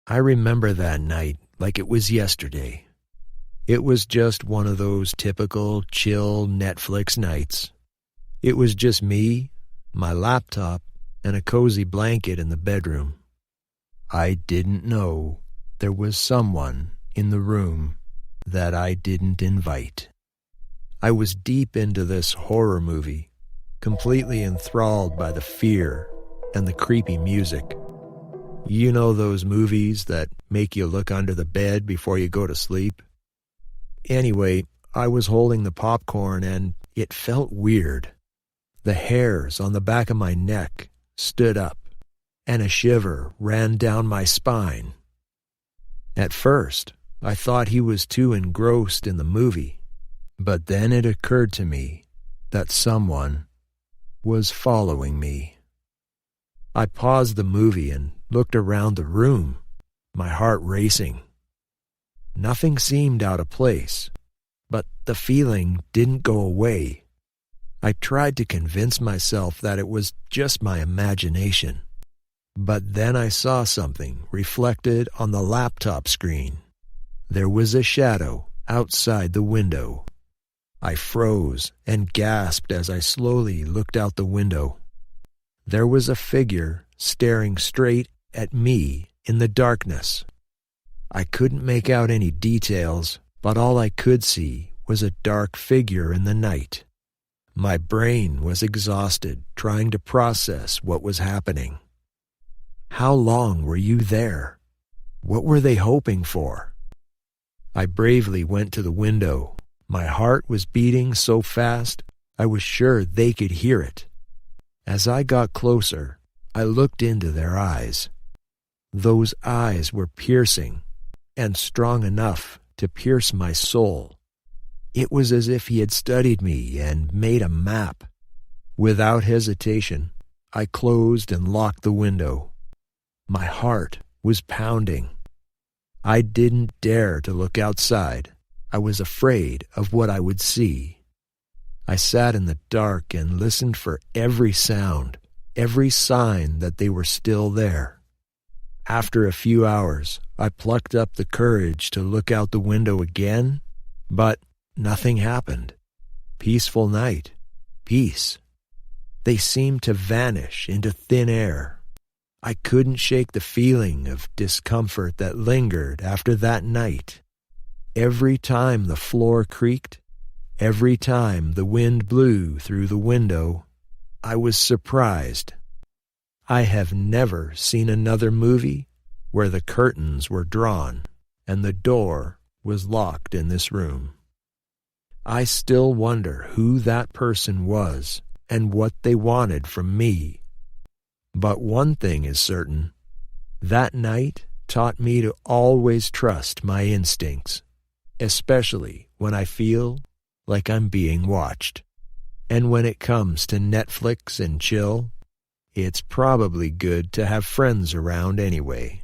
I remember that night like it was yesterday. It was just one of those typical chill Netflix nights. It was just me, my laptop, and a cozy blanket in the bedroom. I didn't know there was someone in the room that I didn't invite. I was deep into this horror movie, completely enthralled by the fear and the creepy music. You know those movies that make you look under the bed before you go to sleep? Anyway, I was holding the popcorn and it felt weird. The hairs on the back of my neck stood up, and a shiver ran down my spine. At first, I thought he was too engrossed in the movie, but then it occurred to me that someone was following me. I paused the movie and looked around the room, my heart racing. Nothing seemed out of place, but the feeling didn't go away. I tried to convince myself that it was just my imagination. But then I saw something reflected on the laptop screen. There was a shadow outside the window. I froze and gasped as I slowly looked out the window. There was a figure staring straight at me in the darkness. I couldn't make out any details, but all I could see was a dark figure in the night. My brain was exhausted trying to process what was happening. How long were you there? What were they hoping for? I bravely went to the window. My heart was beating so fast, I was sure they could hear it. As I got closer, I looked into their eyes. Those eyes were piercing and strong enough to pierce my soul. It was as if he had studied me and made a map. Without hesitation, I closed and locked the window. My heart was pounding. I didn't dare to look outside. I was afraid of what I would see. I sat in the dark and listened for every sound, every sign that they were still there. After a few hours, I plucked up the courage to look out the window again, but nothing happened. Peaceful night. Peace. They seemed to vanish into thin air. I couldn't shake the feeling of discomfort that lingered after that night. Every time the floor creaked, every time the wind blew through the window, I was surprised. I have never seen another movie where the curtains were drawn and the door was locked in this room. I still wonder who that person was and what they wanted from me. But one thing is certain. That night taught me to always trust my instincts, especially when I feel like I'm being watched. And when it comes to Netflix and chill, it's probably good to have friends around anyway.